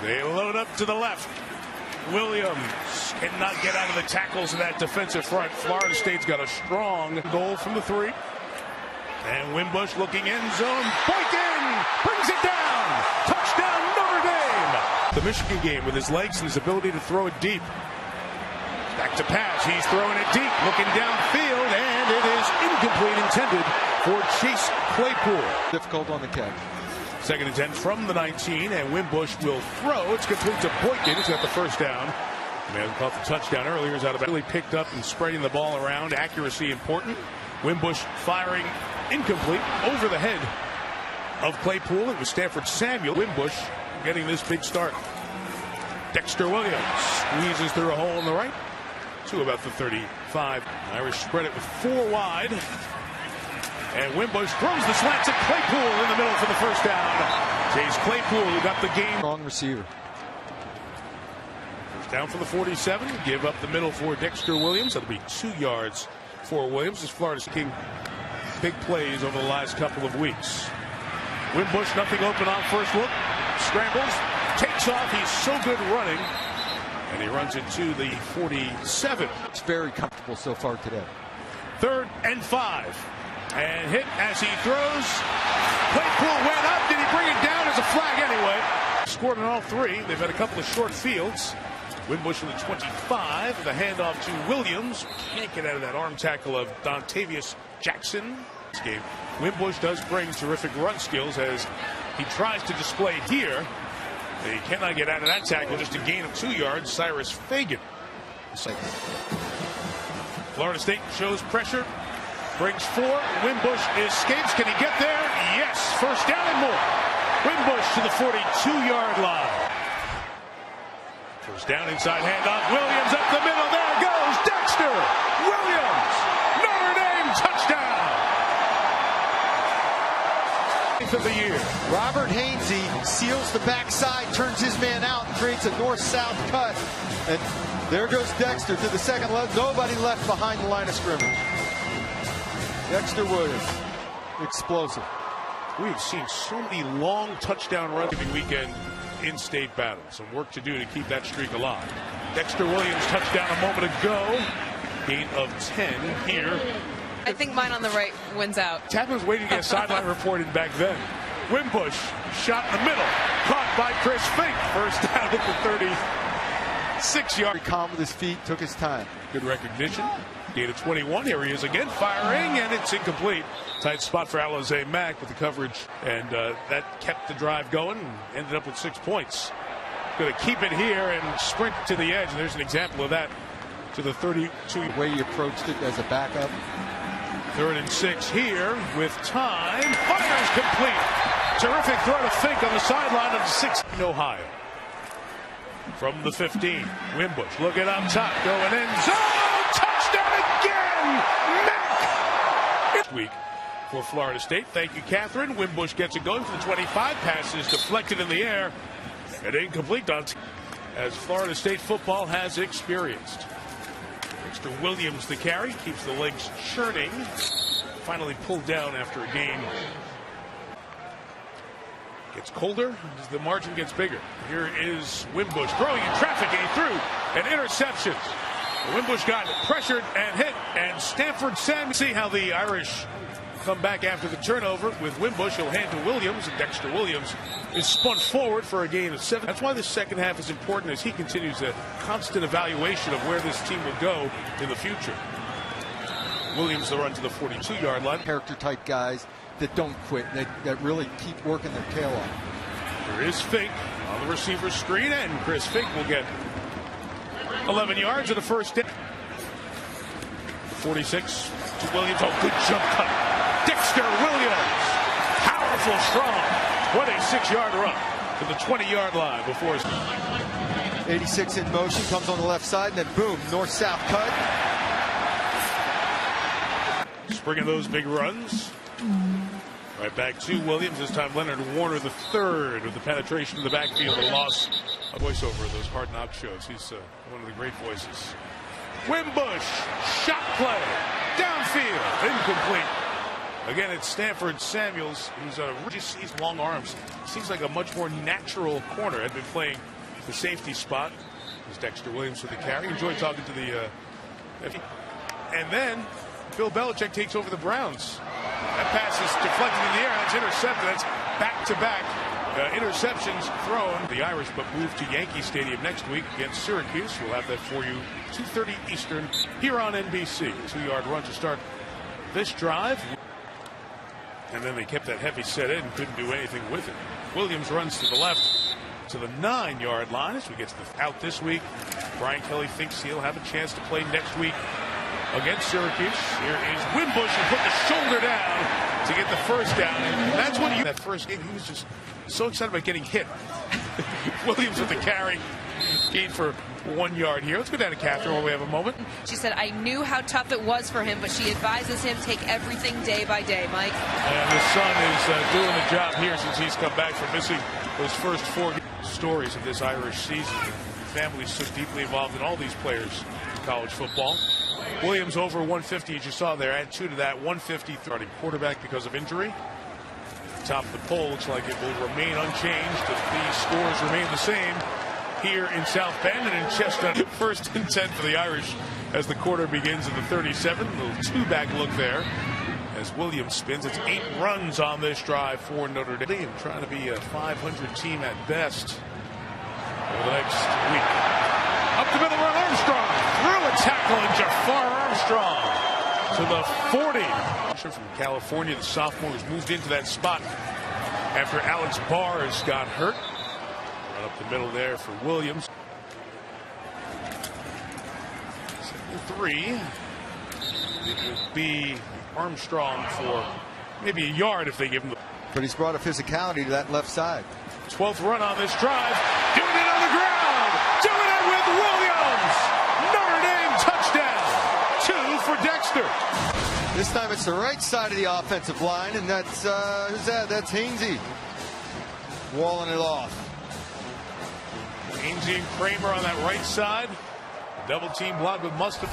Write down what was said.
They load up to the left. Williams cannot get out of the tackles in that defensive front. Florida State's got a strong goal from the 3. And Wimbush looking end zone. Boykin brings it down. Touchdown, Notre Dame. The Michigan game with his legs and his ability to throw it deep. Back to pass. He's throwing it deep, looking downfield, and it is incomplete, intended for Chase Claypool. Difficult on the catch. 2nd and 10 from the 19, and Wimbush will throw. It's complete to Boykin. He's got the first down. Man caught the touchdown earlier. He's out of really picked up and spreading the ball around. Accuracy important. Wimbush firing incomplete over the head of Claypool. It was Stanford Samuel. Wimbush getting this big start. Dexter Williams squeezes through a hole in the right to about the 35. Irish spread it with 4 wide. And Wimbush throws the slant to Claypool in the middle for the first down. Chase Claypool, who got the game. Strong receiver. First down for the 47. Give up the middle for Dexter Williams. That'll be 2 yards for Williams as Florida's king. Big plays over the last couple of weeks. Wimbush nothing open on first look. Scrambles, takes off. He's so good running. And he runs it to the 47. It's very comfortable so far today. 3rd and 5. And hit as he throws. Claypool went up. Did he bring it down as a flag anyway? Scored on all 3. They've had a couple of short fields. Wimbush in the 25. The handoff to Williams. Can't get out of that arm tackle of Dontavius Jackson. This game, Wimbush does bring terrific run skills as he tries to display here. He cannot get out of that tackle. Just a gain of 2 yards. Cyrus Fagan. Florida State shows pressure. Brings 4. Wimbush escapes. Can he get there? Yes. First down and more. Wimbush to the 42-yard line. First down, inside handoff. Williams up the middle. There goes Dexter Williams. Notre Dame touchdown. 8th of the year. Robert Hainsey seals the backside, turns his man out, and creates a north-south cut. And there goes Dexter to the second left. Nobody left behind the line of scrimmage. Dexter Williams, explosive. We've seen so many long touchdown runs every weekend in state battle. Some work to do to keep that streak alive. Dexter Williams touchdown a moment ago. Gain of 10 here. I think mine on the right wins out. Tapman's waiting to get sideline reported back then. Wimbush shot in the middle. Caught by Chris Fink. First down at the 36-yard. Calm with his feet, took his time. Good recognition. Gain of 21. Here he is again, firing, and it's incomplete. Tight spot for Alizé Mack with the coverage, and that kept the drive going and ended up with 6 points. Going to keep it here and sprint to the edge. And there's an example of that to the 32. The way he approached it as a backup. 3rd and 6 here with time. Fires complete. Terrific throw to Fink on the sideline of the 6 in Ohio. From the 15, Wimbush looking up top, going in zone. Touchdown again! Mack! This week for Florida State. Thank you, Catherine. Wimbush gets it going for the 25. Passes deflected in the air and incomplete as Florida State football has experienced. Dexter Williams the carry, keeps the legs churning. Finally pulled down after a game. Gets colder as the margin gets bigger. Here is Wimbush throwing in traffic, and he threw an interception. Wimbush got pressured and hit, and Stanford Samuel. See how the Irish come back after the turnover with Wimbush. He'll hand to Williams, and Dexter Williams is spun forward for a gain of 7. That's why the second half is important as he continues a constant evaluation of where this team will go in the future. Williams the run to the 42-yard line. Character-type guys that don't quit, that really keep working their tail off. There is Fink on the receiver screen, and Chris Fink will get 11 yards of the first down. 46 to Williams. Oh, good jump cut. Dexter Williams. Powerful, strong. 26-yard run to the 20-yard line before. 86 in motion, comes on the left side, and then boom, north-south cut. Springing those big runs. Right back to Williams. This time Leonard Warner the third with the penetration to the backfield. The loss. A voiceover of those Hard Knock shows. He's one of the great voices. Wimbush. Shot play. Downfield. Incomplete. Again, it's Stanford Samuels, who's just sees long arms. Seems like a much more natural corner. Had been playing the safety spot. There's Dexter Williams with the carry. Enjoyed talking to the. And then Bill Belichick takes over the Browns. That pass is deflected in the air, and it's intercepted. That's back-to-back interceptions thrown. The Irish, but move to Yankee Stadium next week against Syracuse. We'll have that for you 2:30 Eastern here on NBC. 2-yard run to start this drive. And then they kept that heavy set in and couldn't do anything with it. Williams runs to the left to the 9-yard line as we get to the out this week. Brian Kelly thinks he'll have a chance to play next week against Syracuse. Here is Wimbush and put the shoulder down to get the first down. And that's what that first game, he was just so excited about getting hit. Williams with the carry. Gain for 1 yard here. Let's go down to Catherine while we have a moment. She said, I knew how tough it was for him, but she advises him take everything day by day, Mike. And the son is doing the job here since he's come back from missing those first 4 stories of this Irish season. Families so deeply involved in all these players in college football. Williams over 150, as you saw there. Add 2 to that, 150 starting quarterback because of injury. Top of the poll looks like it will remain unchanged if these scores remain the same here in South Bend. And in Chestnut, 1st and 10 for the Irish as the quarter begins at the 37. A little 2-back look there as Williams spins. It's 8 runs on this drive for Notre Dame, trying to be a 500 team at best over the next week. Up the middle run, Armstrong through a tackle, and Jafar Armstrong to the 40. From California, the sophomore who's moved into that spot after Alex Bars got hurt. Right up the middle there for Williams. 3. It would be Armstrong for maybe a yard if they give him the. But he's brought a physicality to that left side. 12th run on this drive. Doing it on the ground. Doing it with Williams. Notre Dame touchdown. 2 for Dexter. This time it's the right side of the offensive line, and that's who's that? That's Hainsey walling it off. Hainsey and Kramer on that right side. Double team block with Mustafa.